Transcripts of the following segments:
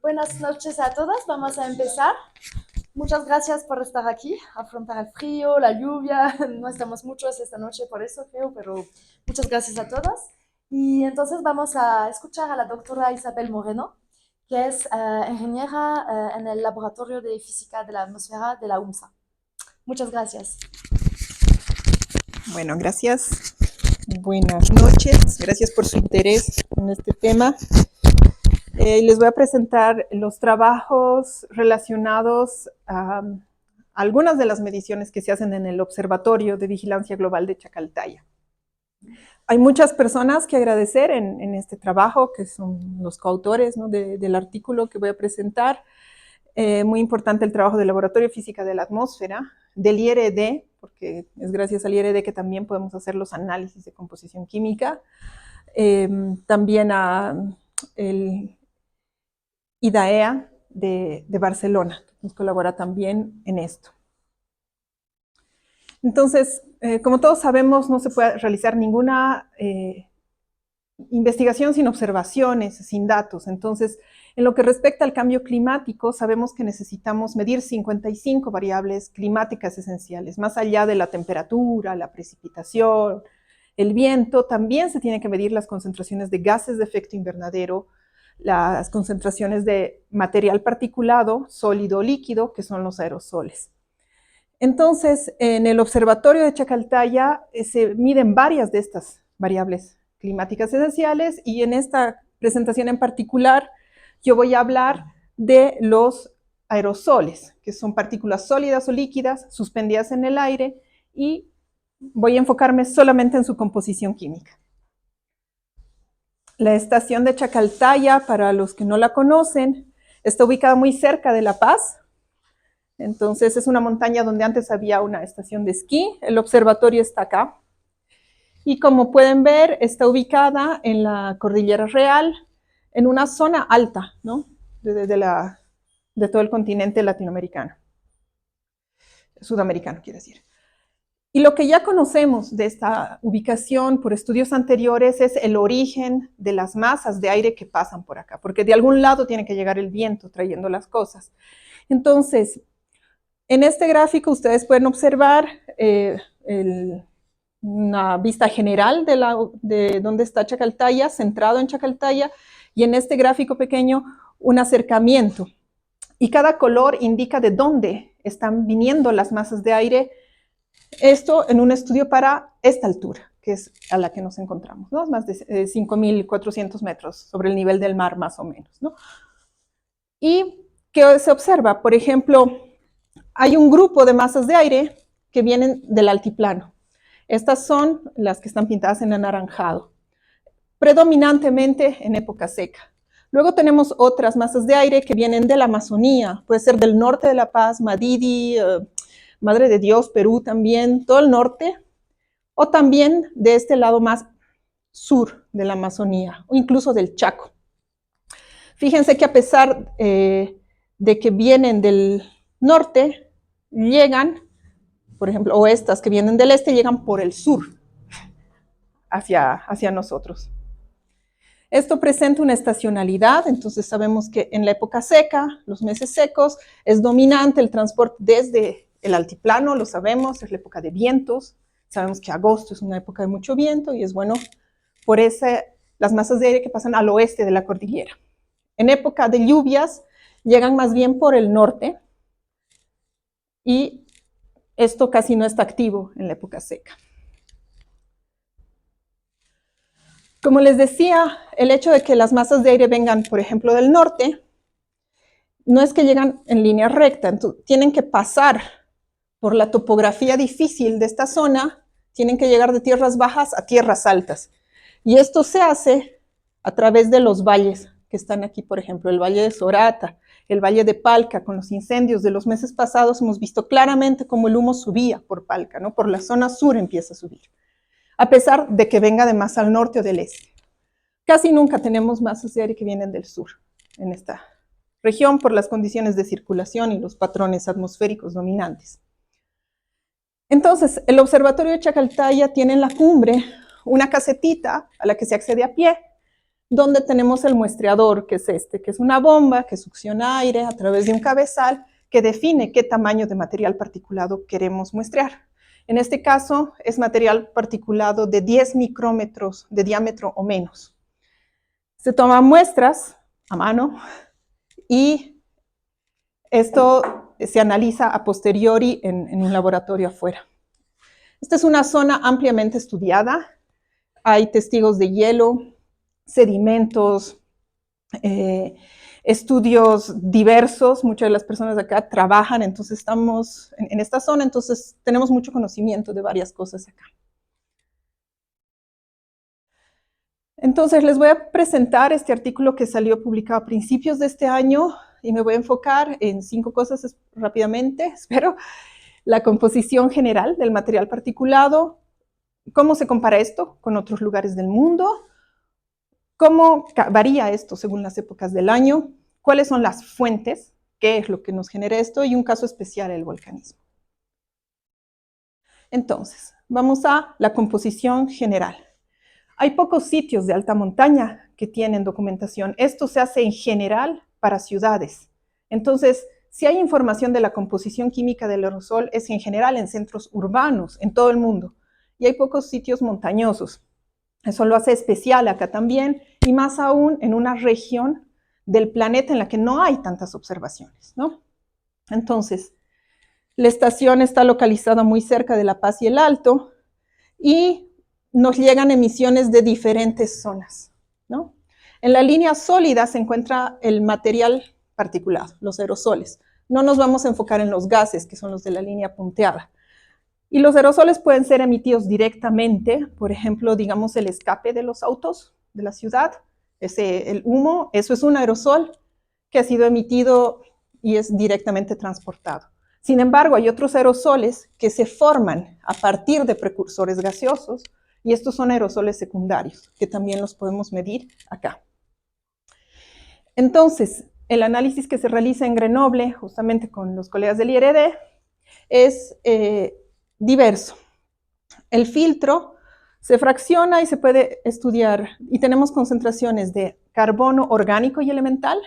Buenas noches a todas, vamos a empezar. Muchas gracias por estar aquí, afrontar el frío, la lluvia. No estamos muchos esta noche por eso, creo, pero muchas gracias a todas. Y entonces vamos a escuchar a la doctora Isabel Moreno, que es ingeniera en el Laboratorio de Física de la Atmósfera de la UMSA. Muchas gracias. Bueno, gracias. Buenas noches. Gracias por su interés en este tema. Les voy a presentar los trabajos relacionados a algunas de las mediciones que se hacen en el Observatorio de Vigilancia Global de Chacaltaya. Hay muchas personas que agradecer en este trabajo, que son los coautores, ¿no?, del artículo que voy a presentar. Muy importante el trabajo del Laboratorio de Física de la Atmósfera, del IRD, porque es gracias al IRD que también podemos hacer los análisis de composición química. También a el IDAEA de Barcelona, que nos colabora también en esto. Entonces, como todos sabemos, no se puede realizar ninguna investigación sin observaciones, sin datos. Entonces, en lo que respecta al cambio climático, sabemos que necesitamos medir 55 variables climáticas esenciales, más allá de la temperatura, la precipitación, el viento. También se tienen que medir las concentraciones de gases de efecto invernadero, las concentraciones de material particulado, sólido o líquido, que son los aerosoles. Entonces, en el observatorio de Chacaltaya se miden varias de estas variables climáticas esenciales, y en esta presentación en particular yo voy a hablar de los aerosoles, que son partículas sólidas o líquidas suspendidas en el aire, y voy a enfocarme solamente en su composición química. La estación de Chacaltaya, para los que no la conocen, está ubicada muy cerca de La Paz. Entonces es una montaña donde antes había una estación de esquí. El observatorio está acá. Y como pueden ver, está ubicada en la Cordillera Real, en una zona alta, ¿no?, de todo el continente latinoamericano. Sudamericano, quiero decir. Y lo que ya conocemos de esta ubicación por estudios anteriores es el origen de las masas de aire que pasan por acá, porque de algún lado tiene que llegar el viento trayendo las cosas. Entonces, en este gráfico ustedes pueden observar una vista general de dónde está Chacaltaya, centrado en Chacaltaya, y en este gráfico pequeño un acercamiento. Y cada color indica de dónde están viniendo las masas de aire. Esto en un estudio para esta altura, que es a la que nos encontramos, ¿no? Más de 5.400 metros sobre el nivel del mar, más o menos, ¿no? ¿Y qué se observa? Por ejemplo, hay un grupo de masas de aire que vienen del altiplano. Estas son las que están pintadas en anaranjado, predominantemente en época seca. Luego tenemos otras masas de aire que vienen de la Amazonía, puede ser del norte de La Paz, Madidi, Madre de Dios, Perú también, todo el norte, o también de este lado más sur de la Amazonía, o incluso del Chaco. Fíjense que a pesar de que vienen del norte, llegan, por ejemplo, o estas que vienen del este, llegan por el sur hacia nosotros. Esto presenta una estacionalidad, entonces sabemos que en la época seca, los meses secos, es dominante el transporte desde el altiplano, lo sabemos, es la época de vientos, sabemos que agosto es una época de mucho viento y es bueno por las masas de aire que pasan al oeste de la cordillera. En época de lluvias llegan más bien por el norte, y esto casi no está activo en la época seca. Como les decía, el hecho de que las masas de aire vengan, por ejemplo, del norte, no es que llegan en línea recta, entonces tienen que pasar por la topografía difícil de esta zona, tienen que llegar de tierras bajas a tierras altas. Y esto se hace a través de los valles que están aquí, por ejemplo, el Valle de Sorata, el Valle de Palca. Con los incendios de los meses pasados hemos visto claramente cómo el humo subía por Palca, ¿no? Por la zona sur empieza a subir, a pesar de que venga de más al norte o del este. Casi nunca tenemos masas de aire que vienen del sur en esta región por las condiciones de circulación y los patrones atmosféricos dominantes. Entonces, el observatorio de Chacaltaya tiene en la cumbre una casetita a la que se accede a pie, donde tenemos el muestreador, que es este, que es una bomba que succiona aire a través de un cabezal que define qué tamaño de material particulado queremos muestrear. En este caso, es material particulado de 10 micrómetros de diámetro o menos. Se toman muestras a mano y esto se analiza a posteriori en un laboratorio afuera. Esta es una zona ampliamente estudiada. Hay testigos de hielo, sedimentos, estudios diversos. Muchas de las personas de acá trabajan, entonces estamos en esta zona, entonces tenemos mucho conocimiento de varias cosas acá. Entonces les voy a presentar este artículo que salió publicado a principios de este año y me voy a enfocar en 5 cosas rápidamente, espero. La composición general del material particulado, cómo se compara esto con otros lugares del mundo, cómo varía esto según las épocas del año, cuáles son las fuentes, qué es lo que nos genera esto y un caso especial, el volcanismo. Entonces, vamos a la composición general. Hay pocos sitios de alta montaña que tienen documentación. Esto se hace en general para ciudades. Entonces, si hay información de la composición química del aerosol, es en general en centros urbanos, en todo el mundo. Y hay pocos sitios montañosos. Eso lo hace especial acá también, y más aún en una región del planeta en la que no hay tantas observaciones, ¿no? Entonces, la estación está localizada muy cerca de La Paz y el Alto, y nos llegan emisiones de diferentes zonas, ¿no? En la línea sólida se encuentra el material particulado, los aerosoles. No nos vamos a enfocar en los gases, que son los de la línea punteada. Y los aerosoles pueden ser emitidos directamente, por ejemplo, digamos el escape de los autos de la ciudad, el humo, eso es un aerosol que ha sido emitido y es directamente transportado. Sin embargo, hay otros aerosoles que se forman a partir de precursores gaseosos, y estos son aerosoles secundarios, que también los podemos medir acá. Entonces, el análisis que se realiza en Grenoble, justamente con los colegas del IRD, es diverso. El filtro se fracciona y se puede estudiar, y tenemos concentraciones de carbono orgánico y elemental,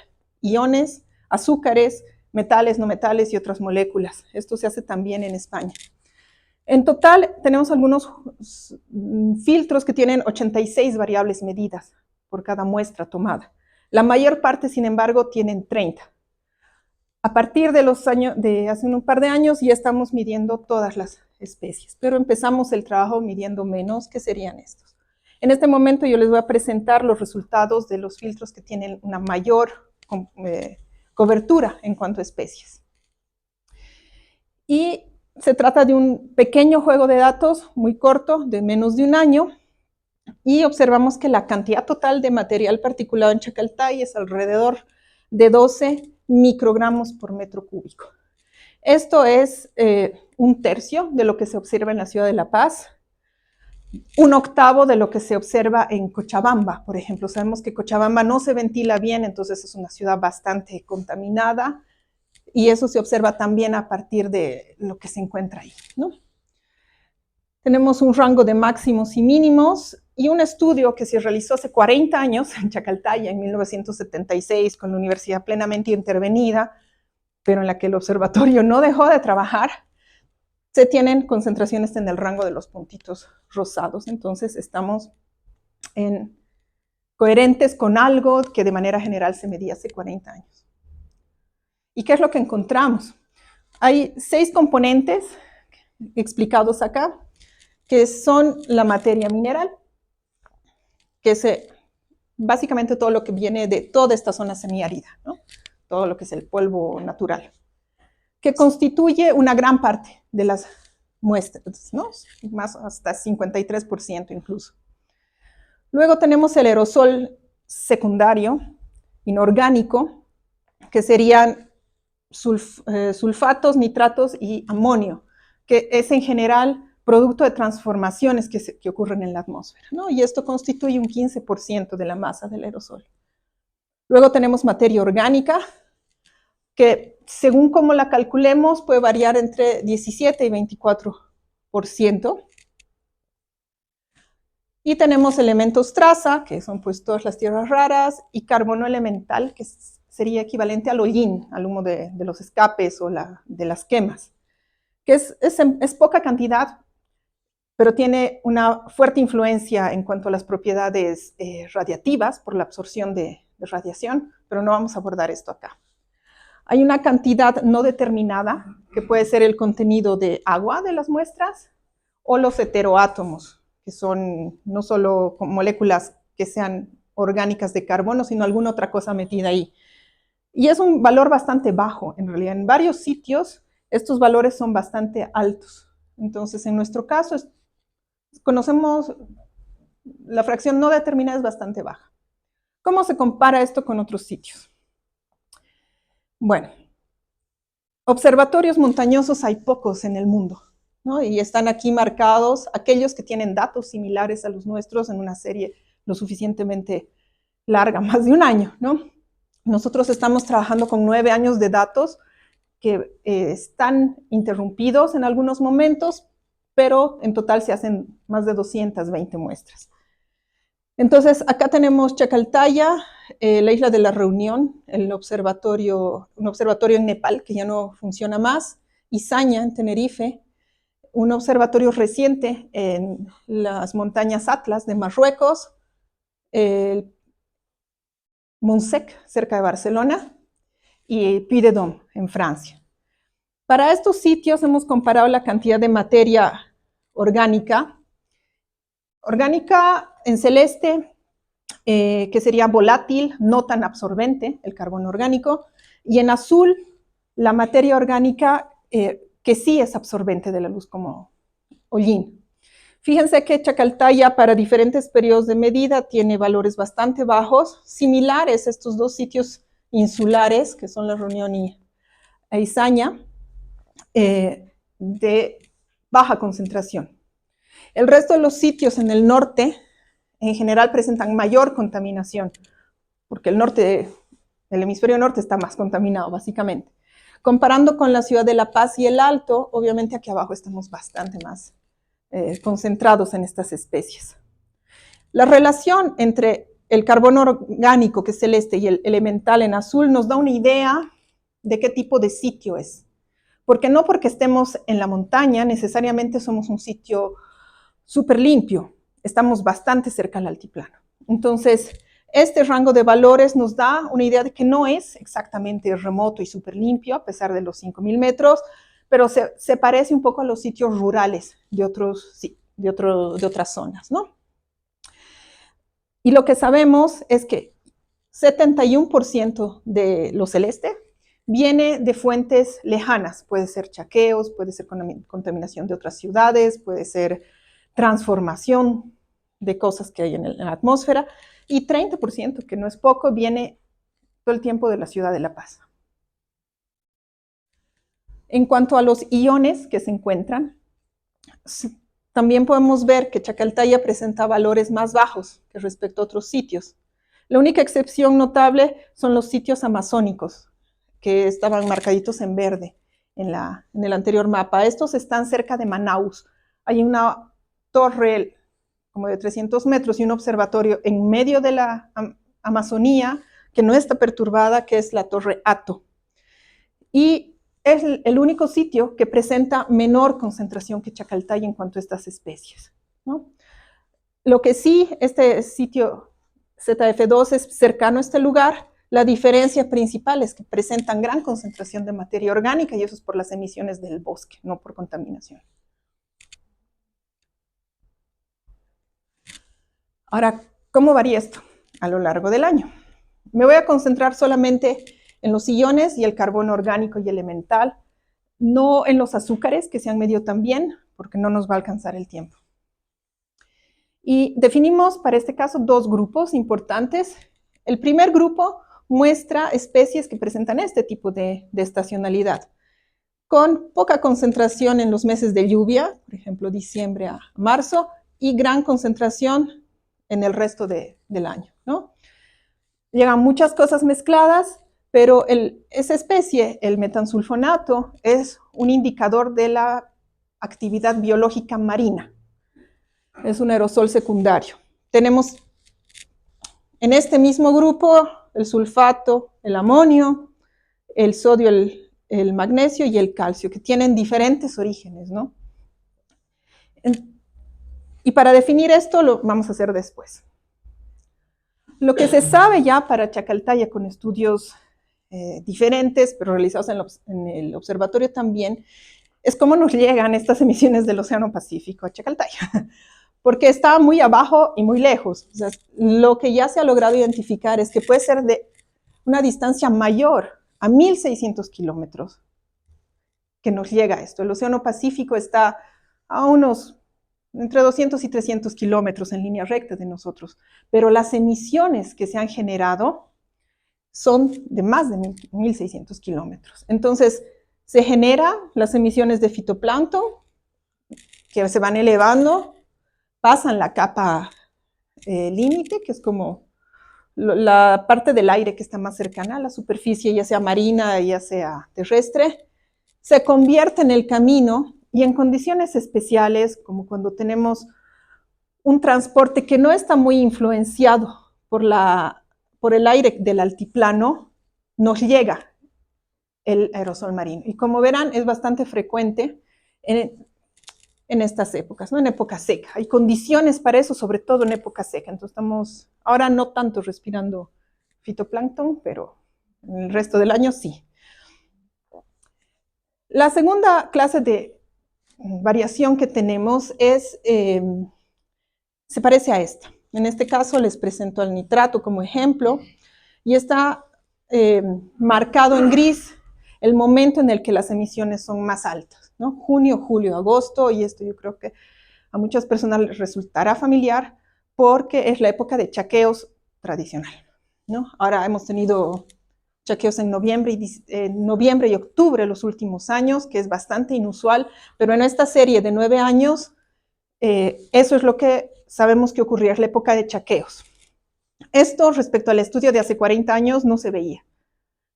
iones, azúcares, metales, no metales y otras moléculas. Esto se hace también en España. En total, tenemos algunos filtros que tienen 86 variables medidas por cada muestra tomada. La mayor parte, sin embargo, tienen 30. A partir de los años, de hace un par de años, ya estamos midiendo todas las especies, pero empezamos el trabajo midiendo menos, que serían estos. En este momento yo les voy a presentar los resultados de los filtros que tienen una mayor cobertura en cuanto a especies. Y se trata de un pequeño juego de datos muy corto, de menos de un año, y observamos que la cantidad total de material particulado en Chacaltaya es alrededor de 12 microgramos por metro cúbico. Esto es un tercio de lo que se observa en la ciudad de La Paz, un octavo de lo que se observa en Cochabamba, por ejemplo. Sabemos que Cochabamba no se ventila bien, entonces es una ciudad bastante contaminada, y eso se observa también a partir de lo que se encuentra ahí, ¿no? Tenemos un rango de máximos y mínimos, y un estudio que se realizó hace 40 años en Chacaltaya, en 1976, con la universidad plenamente intervenida, pero en la que el observatorio no dejó de trabajar, se tienen concentraciones en el rango de los puntitos rosados. Entonces estamos coherentes con algo que de manera general se medía hace 40 años. ¿Y qué es lo que encontramos? Hay 6 componentes explicados acá, que son la materia mineral, que es básicamente todo lo que viene de toda esta zona semiárida, ¿no? Todo lo que es el polvo natural, que constituye una gran parte de las muestras, ¿no? Más hasta 53% incluso. Luego tenemos el aerosol secundario, inorgánico, que serían sulfatos, nitratos y amonio, que es en general producto de transformaciones que ocurren en la atmósfera, ¿no? Y esto constituye un 15% de la masa del aerosol. Luego tenemos materia orgánica, que según cómo la calculemos puede variar entre 17 y 24%. Y tenemos elementos traza, que son pues todas las tierras raras, y carbono elemental, que sería equivalente al hollín, al humo de los escapes o de las quemas, que es poca cantidad, pero tiene una fuerte influencia en cuanto a las propiedades radiativas por la absorción de radiación, pero no vamos a abordar esto acá. Hay una cantidad no determinada, que puede ser el contenido de agua de las muestras, o los heteroátomos, que son no solo moléculas que sean orgánicas de carbono, sino alguna otra cosa metida ahí. Y es un valor bastante bajo, en realidad. En varios sitios estos valores son bastante altos. Entonces, en nuestro caso, conocemos la fracción no determinada es bastante baja. ¿Cómo se compara esto con otros sitios? Bueno, observatorios montañosos hay pocos en el mundo, ¿no? Y están aquí marcados aquellos que tienen datos similares a los nuestros en una serie lo suficientemente larga, más de un año, ¿no? Nosotros estamos trabajando con 9 años de datos que están interrumpidos en algunos momentos, pero en total se hacen más de 220 muestras. Entonces, acá tenemos Chacaltaya, la isla de la Reunión, un observatorio en Nepal que ya no funciona más, Izaña en Tenerife, un observatorio reciente en las montañas Atlas de Marruecos, Montsec, cerca de Barcelona, y Puy-de-Dôme, en Francia. Para estos sitios hemos comparado la cantidad de materia orgánica en celeste, que sería volátil, no tan absorbente, el carbono orgánico, y en azul, la materia orgánica que sí es absorbente de la luz, como hollín. Fíjense que Chacaltaya para diferentes periodos de medida tiene valores bastante bajos, similares a estos dos sitios insulares, que son la Reunión y Izaña, de baja concentración. El resto de los sitios en el norte, en general, presentan mayor contaminación, porque el hemisferio norte está más contaminado, básicamente. Comparando con la ciudad de La Paz y el Alto, obviamente aquí abajo estamos bastante más concentrados en estas especies. La relación entre el carbono orgánico, que es celeste, y el elemental en azul, nos da una idea de qué tipo de sitio es. Porque no porque estemos en la montaña, necesariamente somos un sitio súper limpio. Estamos bastante cerca al altiplano. Entonces, este rango de valores nos da una idea de que no es exactamente remoto y súper limpio, a pesar de los 5.000 metros, pero se parece un poco a los sitios rurales de otras zonas, ¿no? Y lo que sabemos es que 71% de lo celeste viene de fuentes lejanas. Puede ser chaqueos, puede ser contaminación de otras ciudades, puede ser transformación de cosas que hay en la atmósfera, y 30%, que no es poco, viene todo el tiempo de la ciudad de La Paz. En cuanto a los iones que se encuentran, también podemos ver que Chacaltaya presenta valores más bajos que respecto a otros sitios. La única excepción notable son los sitios amazónicos, que estaban marcaditos en verde en el anterior mapa. Estos están cerca de Manaus. Hay una torre como de 300 metros y un observatorio en medio de la Amazonía que no está perturbada, que es la Torre Hato. Y es el único sitio que presenta menor concentración que Chacaltaya en cuanto a estas especies, ¿no? Lo que sí, este sitio ZF2 es cercano a este lugar. La diferencia principal es que presentan gran concentración de materia orgánica, y eso es por las emisiones del bosque, no por contaminación. Ahora, ¿cómo varía esto a lo largo del año? Me voy a concentrar solamente en los iones y el carbono orgánico y elemental, no en los azúcares, que se han medido también, porque no nos va a alcanzar el tiempo. Y definimos para este caso dos grupos importantes. El primer grupo muestra especies que presentan este tipo de estacionalidad, con poca concentración en los meses de lluvia, por ejemplo, diciembre a marzo, y gran concentración en el resto del año, ¿no? Llegan muchas cosas mezcladas, pero esa especie, el metansulfonato, es un indicador de la actividad biológica marina. Es un aerosol secundario. Tenemos en este mismo grupo el sulfato, el amonio, el sodio, el magnesio y el calcio, que tienen diferentes orígenes, ¿no? Y para definir esto lo vamos a hacer después. Lo que se sabe ya para Chacaltaya con estudios diferentes, pero realizados en el observatorio también, es cómo nos llegan estas emisiones del Océano Pacífico a Chacaltaya, porque está muy abajo y muy lejos. O sea, lo que ya se ha logrado identificar es que puede ser de una distancia mayor a 1.600 kilómetros que nos llega esto. El Océano Pacífico está a unos entre 200 y 300 kilómetros en línea recta de nosotros, pero las emisiones que se han generado son de más de 1.600 kilómetros. Entonces, se generan las emisiones de fitoplancton que se van elevando, pasan la capa límite, que es como la parte del aire que está más cercana a la superficie, ya sea marina, ya sea terrestre, se convierte en el camino y en condiciones especiales, como cuando tenemos un transporte que no está muy influenciado por el aire del altiplano, nos llega el aerosol marino. Y como verán, es bastante frecuente en estas épocas, ¿no? En época seca. Hay condiciones para eso, sobre todo en época seca. Entonces estamos ahora no tanto respirando fitoplancton, pero en el resto del año sí. La segunda clase de variación que tenemos se parece a esta. En este caso les presento al nitrato como ejemplo y está marcado en gris el momento en el que las emisiones son más altas, ¿no? Junio, julio, agosto, y esto yo creo que a muchas personas les resultará familiar porque es la época de chaqueos tradicional, ¿no? Ahora hemos tenido chaqueos en noviembre y octubre los últimos años, que es bastante inusual, pero en esta serie de 9 años, eso es lo que sabemos que ocurría, es la época de chaqueos. Esto respecto al estudio de hace 40 años no se veía.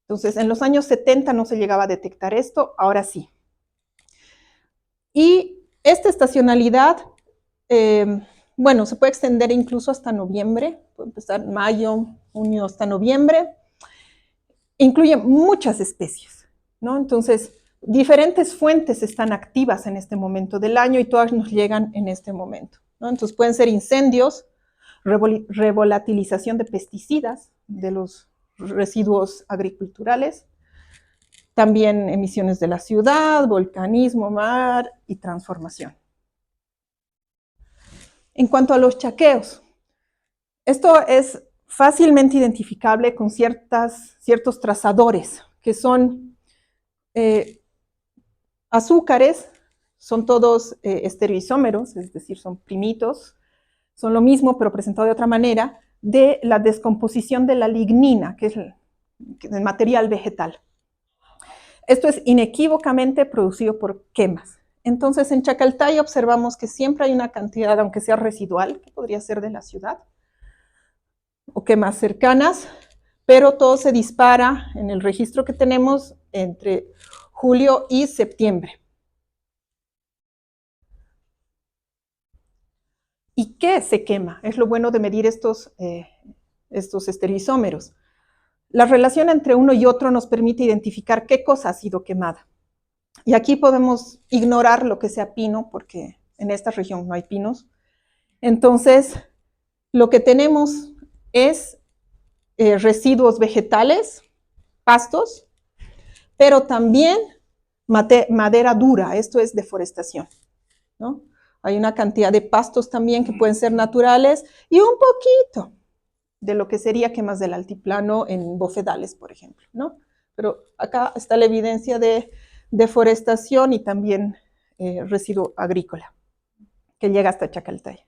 Entonces, en los años 70 no se llegaba a detectar esto, ahora sí. Y esta estacionalidad, bueno, se puede extender incluso hasta noviembre, puede empezar mayo, junio hasta noviembre. Incluye muchas especies, ¿no? Entonces, diferentes fuentes están activas en este momento del año y todas nos llegan en este momento, ¿no? Entonces, pueden ser incendios, revolatilización de pesticidas, de los residuos agriculturales, también emisiones de la ciudad, volcanismo, mar y transformación. En cuanto a los chaqueos, esto es fácilmente identificable con ciertos trazadores, que son azúcares, son todos estereoisómeros, es decir, son primitos, son lo mismo pero presentado de otra manera, de la descomposición de la lignina, que es el material vegetal. Esto es inequívocamente producido por quemas. Entonces, en Chacaltaya observamos que siempre hay una cantidad, aunque sea residual, que podría ser de la ciudad, o quemas cercanas, pero todo se dispara en el registro que tenemos entre julio y septiembre. ¿Y qué se quema? Es lo bueno de medir estos estereoisómeros. La relación entre uno y otro nos permite identificar qué cosa ha sido quemada. Y aquí podemos ignorar lo que sea pino, porque en esta región no hay pinos. Entonces, lo que tenemos es residuos vegetales, pastos, pero también madera dura, esto es deforestación, ¿no? Hay una cantidad de pastos también que pueden ser naturales y un poquito de lo que sería quemas del altiplano en bofedales, por ejemplo, ¿no? Pero acá está la evidencia de deforestación y también residuo agrícola que llega hasta Chacaltaya.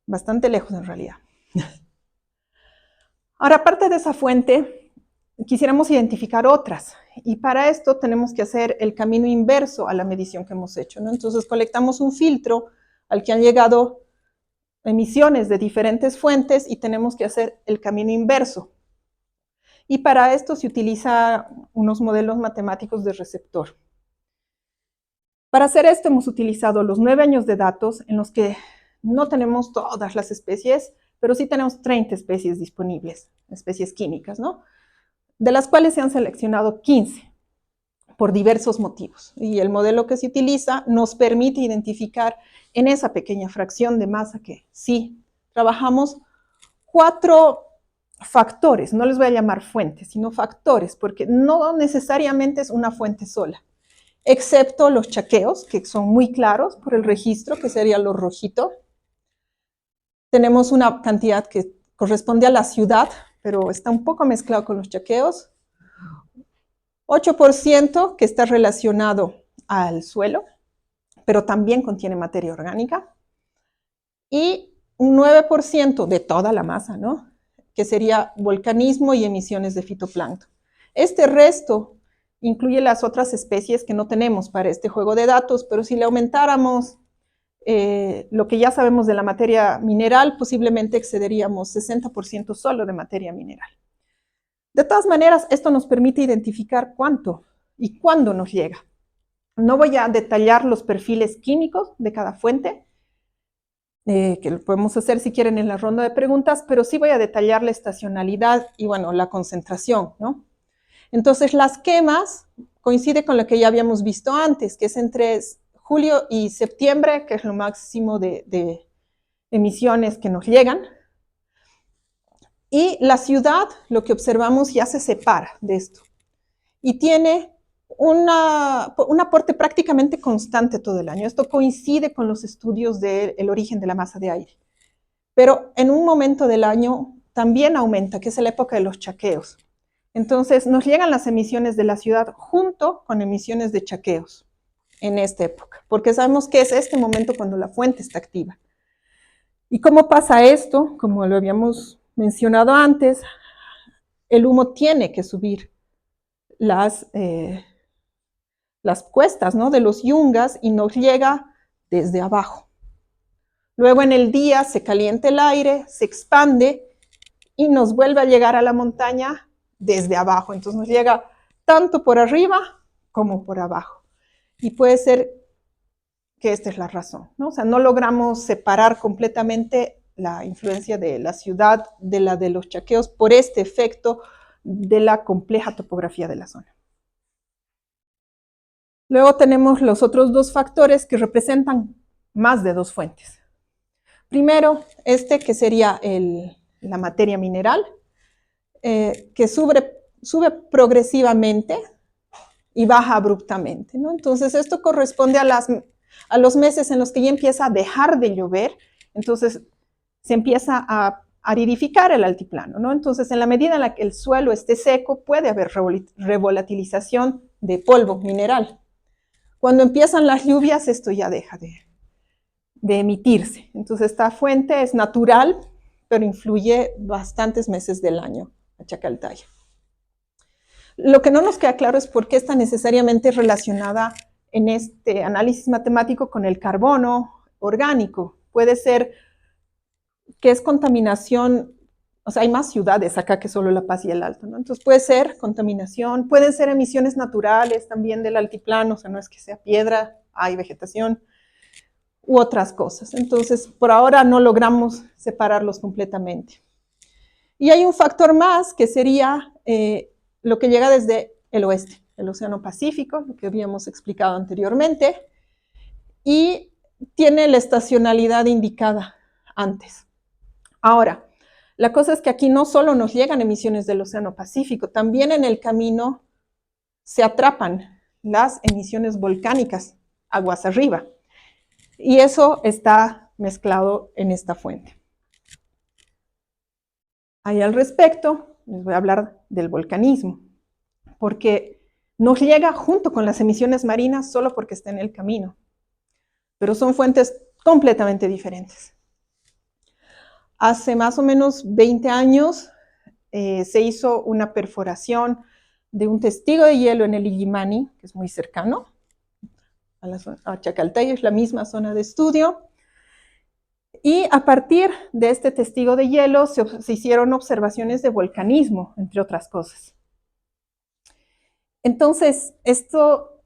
Bastante lejos en realidad. Ahora, aparte de esa fuente, quisiéramos identificar otras. Y para esto tenemos que hacer el camino inverso a la medición que hemos hecho, ¿no? Entonces colectamos un filtro al que han llegado emisiones de diferentes fuentes y tenemos que hacer el camino inverso. Y para esto se utiliza unos modelos matemáticos de receptor. Para hacer esto hemos utilizado los 9 años de datos en los que no tenemos todas las especies, pero sí tenemos 30 especies disponibles, especies químicas, ¿no? De las cuales se han seleccionado 15 por diversos motivos. Y el modelo que se utiliza nos permite identificar en esa pequeña fracción de masa que sí trabajamos 4 factores, no les voy a llamar fuentes, sino factores, porque no necesariamente es una fuente sola, excepto los chaqueos, que son muy claros por el registro, que sería lo rojito. Tenemos una cantidad que corresponde a la ciudad, pero está un poco mezclado con los chaqueos. 8% que está relacionado al suelo, pero también contiene materia orgánica. Y un 9% de toda la masa, ¿no? Que sería volcanismo y emisiones de fitoplancton. Este resto incluye las otras especies que no tenemos para este juego de datos, pero si le aumentáramos lo que ya sabemos de la materia mineral, posiblemente excederíamos 60% solo de materia mineral. De todas maneras, esto nos permite identificar cuánto y cuándo nos llega. No voy a detallar los perfiles químicos de cada fuente, que lo podemos hacer si quieren en la ronda de preguntas, pero sí voy a detallar la estacionalidad y, bueno, la concentración, ¿no? Entonces, las quemas coincide con lo que ya habíamos visto antes, que es entre julio y septiembre, que es lo máximo de emisiones que nos llegan. Y la ciudad, lo que observamos, ya se separa de esto. Y tiene un aporte prácticamente constante todo el año. Esto coincide con los estudios del origen de la masa de aire. Pero en un momento del año también aumenta, que es la época de los chaqueos. Entonces nos llegan las emisiones de la ciudad junto con emisiones de chaqueos en esta época, porque sabemos que es este momento cuando la fuente está activa. ¿Y cómo pasa esto? Como lo habíamos mencionado antes, el humo tiene que subir las cuestas, ¿no?, de los yungas y nos llega desde abajo. Luego en el día se calienta el aire, se expande y nos vuelve a llegar a la montaña desde abajo. Entonces nos llega tanto por arriba como por abajo. Y puede ser que esta es la razón, ¿no? O sea, no logramos separar completamente la influencia de la ciudad de la de los chaqueos por este efecto de la compleja topografía de la zona. Luego tenemos los otros 2 factores que representan más de 2 fuentes. Primero, que sería la materia mineral, que sube progresivamente y baja abruptamente, ¿no? Entonces, esto corresponde a los meses en los que ya empieza a dejar de llover, entonces se empieza a aridificar el altiplano, ¿no? Entonces, en la medida en la que el suelo esté seco, puede haber revolatilización de polvo mineral. Cuando empiezan las lluvias, esto ya deja de emitirse. Entonces, esta fuente es natural, pero influye bastantes meses del año a Chacaltaya. Lo que no nos queda claro es por qué está necesariamente relacionada en este análisis matemático con el carbono orgánico. Puede ser que es contaminación, o sea, hay más ciudades acá que solo La Paz y el Alto, ¿no? Entonces puede ser contaminación, pueden ser emisiones naturales también del altiplano, o sea, no es que sea piedra, hay vegetación, u otras cosas. Entonces, por ahora no logramos separarlos completamente. Y hay un factor más que sería lo que llega desde el oeste, el Océano Pacífico, lo que habíamos explicado anteriormente, y tiene la estacionalidad indicada antes. Ahora, la cosa es que aquí no solo nos llegan emisiones del Océano Pacífico, también en el camino se atrapan las emisiones volcánicas aguas arriba, y eso está mezclado en esta fuente. Ahí al respecto, les voy a hablar del volcanismo, porque nos llega junto con las emisiones marinas solo porque está en el camino, pero son fuentes completamente diferentes. Hace más o menos 20 años se hizo una perforación de un testigo de hielo en el Illimani, que es muy cercano a Chacaltaya, es la misma zona de estudio. Y a partir de este testigo de hielo se hicieron observaciones de volcanismo, entre otras cosas. Entonces, esto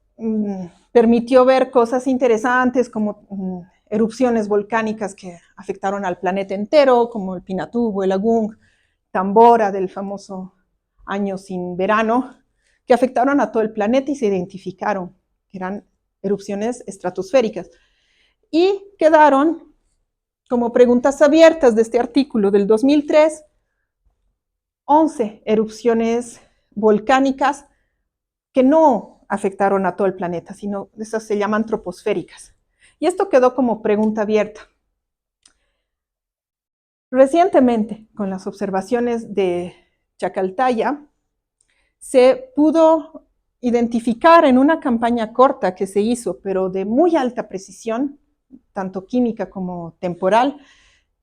permitió ver cosas interesantes como erupciones volcánicas que afectaron al planeta entero, como el Pinatubo, el Agung, Tambora del famoso año sin verano, que afectaron a todo el planeta y se identificaron que eran erupciones estratosféricas. Y quedaron como preguntas abiertas de este artículo del 2003, 11 erupciones volcánicas que no afectaron a todo el planeta, sino esas se llaman troposféricas. Y esto quedó como pregunta abierta. Recientemente, con las observaciones de Chacaltaya, se pudo identificar en una campaña corta que se hizo, pero de muy alta precisión, tanto química como temporal,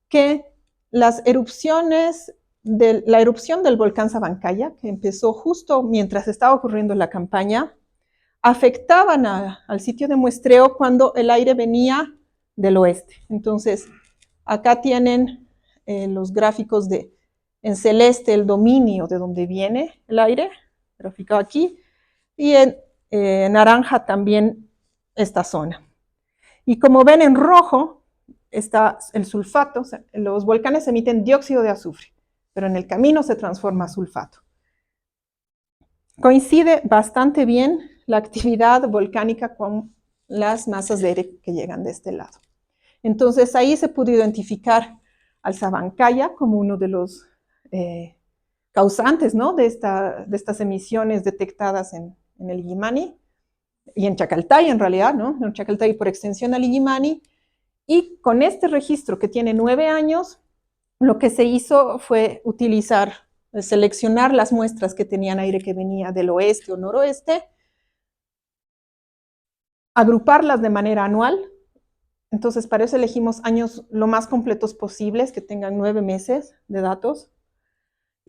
que las erupciones la erupción del volcán Sabancaya, que empezó justo mientras estaba ocurriendo la campaña, afectaban al sitio de muestreo cuando el aire venía del oeste. Entonces, acá tienen los gráficos en celeste el dominio de donde viene el aire, graficado aquí, y en naranja también esta zona. Y como ven en rojo está el sulfato, o sea, los volcanes emiten dióxido de azufre, pero en el camino se transforma a sulfato. Coincide bastante bien la actividad volcánica con las masas de aire que llegan de este lado. Entonces ahí se pudo identificar al Sabancaya como uno de los causantes, ¿no?, de estas emisiones detectadas en el Illimani y en Chacaltaya en realidad, ¿no?, en Chacaltaya y por extensión al Illimani. Y con este registro que tiene 9 años, lo que se hizo fue seleccionar las muestras que tenían aire que venía del oeste o noroeste, agruparlas de manera anual. Entonces, para eso elegimos años lo más completos posibles, que tengan 9 meses de datos.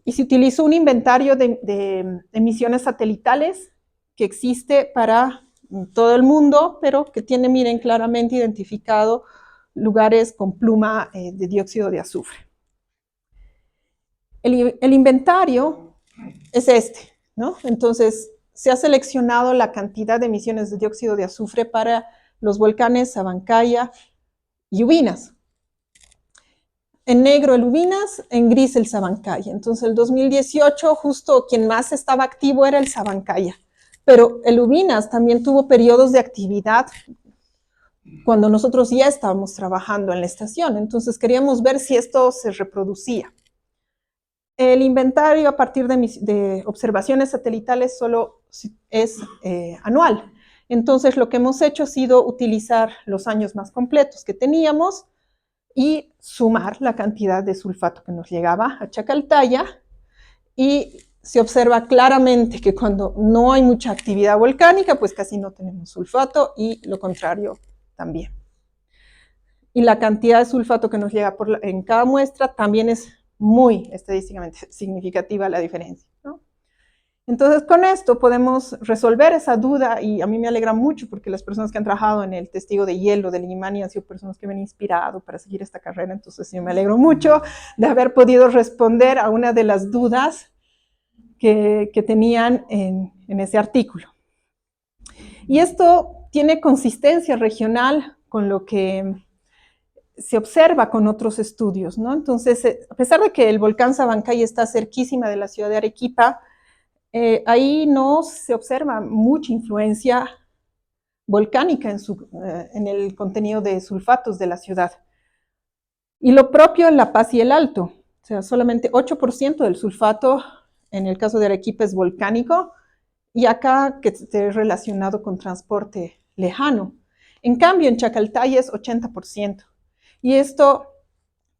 Y se utilizó un inventario de emisiones satelitales que existe para todo el mundo, pero que tiene, miren, claramente identificado lugares con pluma de dióxido de azufre. El inventario es este, ¿no? Entonces, se ha seleccionado la cantidad de emisiones de dióxido de azufre para los volcanes Sabancaya y Ubinas. En negro el Ubinas, en gris el Sabancaya. Entonces, el 2018, justo quien más estaba activo era el Sabancaya. Pero el Ubinas también tuvo periodos de actividad cuando nosotros ya estábamos trabajando en la estación. Entonces, queríamos ver si esto se reproducía. El inventario a partir de observaciones satelitales solo es anual. Entonces, lo que hemos hecho ha sido utilizar los años más completos que teníamos y sumar la cantidad de sulfato que nos llegaba a Chacaltaya, y se observa claramente que cuando no hay mucha actividad volcánica, pues casi no tenemos sulfato, y lo contrario también. Y la cantidad de sulfato que nos llega en cada muestra también es muy estadísticamente significativa la diferencia, ¿no? Entonces, con esto podemos resolver esa duda, y a mí me alegra mucho porque las personas que han trabajado en el testigo de hielo del Illimani han sido personas que me han inspirado para seguir esta carrera. Entonces, yo me alegro mucho de haber podido responder a una de las dudas que tenían en ese artículo. Y esto tiene consistencia regional con lo que se observa con otros estudios, ¿no? Entonces, a pesar de que el volcán Sabancaya está cerquísima de la ciudad de Arequipa, ahí no se observa mucha influencia volcánica en el contenido de sulfatos de la ciudad. Y lo propio en La Paz y el Alto, o sea, solamente 8% del sulfato en el caso de Arequipa es volcánico, y acá que esté relacionado con transporte lejano. En cambio, en Chacaltaya es 80%. ¿Y esto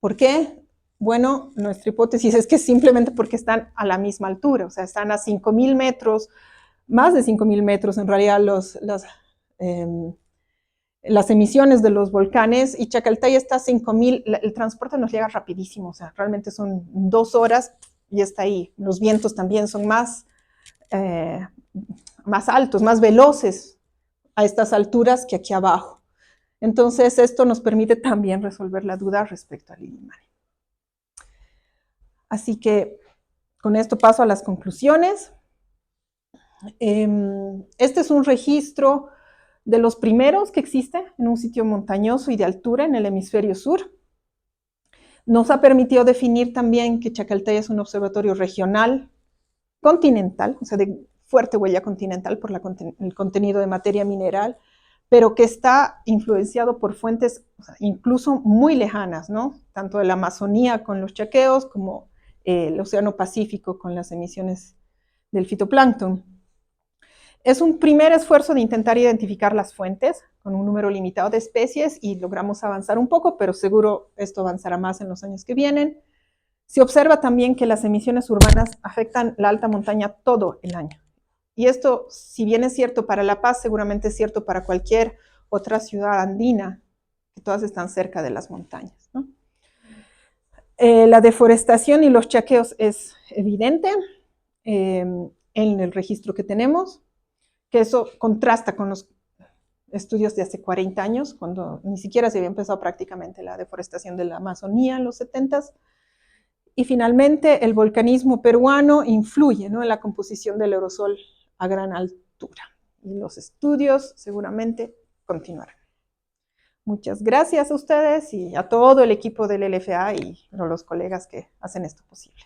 por qué? Bueno, nuestra hipótesis es que simplemente porque están a la misma altura, o sea, están a 5.000 metros, más de 5.000 metros en realidad las emisiones de los volcanes, y Chacaltaya está a 5.000, el transporte nos llega rapidísimo, o sea, realmente son 2 horas y está ahí. Los vientos también son más altos, más veloces a estas alturas que aquí abajo. Entonces, esto nos permite también resolver la duda respecto al Illimani. Así que con esto paso a las conclusiones. Este es un registro de los primeros que existe en un sitio montañoso y de altura en el hemisferio sur. Nos ha permitido definir también que Chacaltaya es un observatorio regional, continental, o sea, de fuerte huella continental por el contenido de materia mineral, pero que está influenciado por fuentes, o sea, incluso muy lejanas, ¿no? Tanto de la Amazonía con los chaqueos como el Océano Pacífico con las emisiones del fitoplancton. Es un primer esfuerzo de intentar identificar las fuentes con un número limitado de especies y logramos avanzar un poco, pero seguro esto avanzará más en los años que vienen. Se observa también que las emisiones urbanas afectan la alta montaña todo el año. Y esto, si bien es cierto para La Paz, seguramente es cierto para cualquier otra ciudad andina, que todas están cerca de las montañas, ¿no? La deforestación y los chaqueos es evidente en el registro que tenemos, que eso contrasta con los estudios de hace 40 años, cuando ni siquiera se había empezado prácticamente la deforestación de la Amazonía en los 70s. Y finalmente, el volcanismo peruano influye, ¿no?, en la composición del aerosol a gran altura. Y los estudios seguramente continuarán. Muchas gracias a ustedes y a todo el equipo del LFA y a los colegas que hacen esto posible.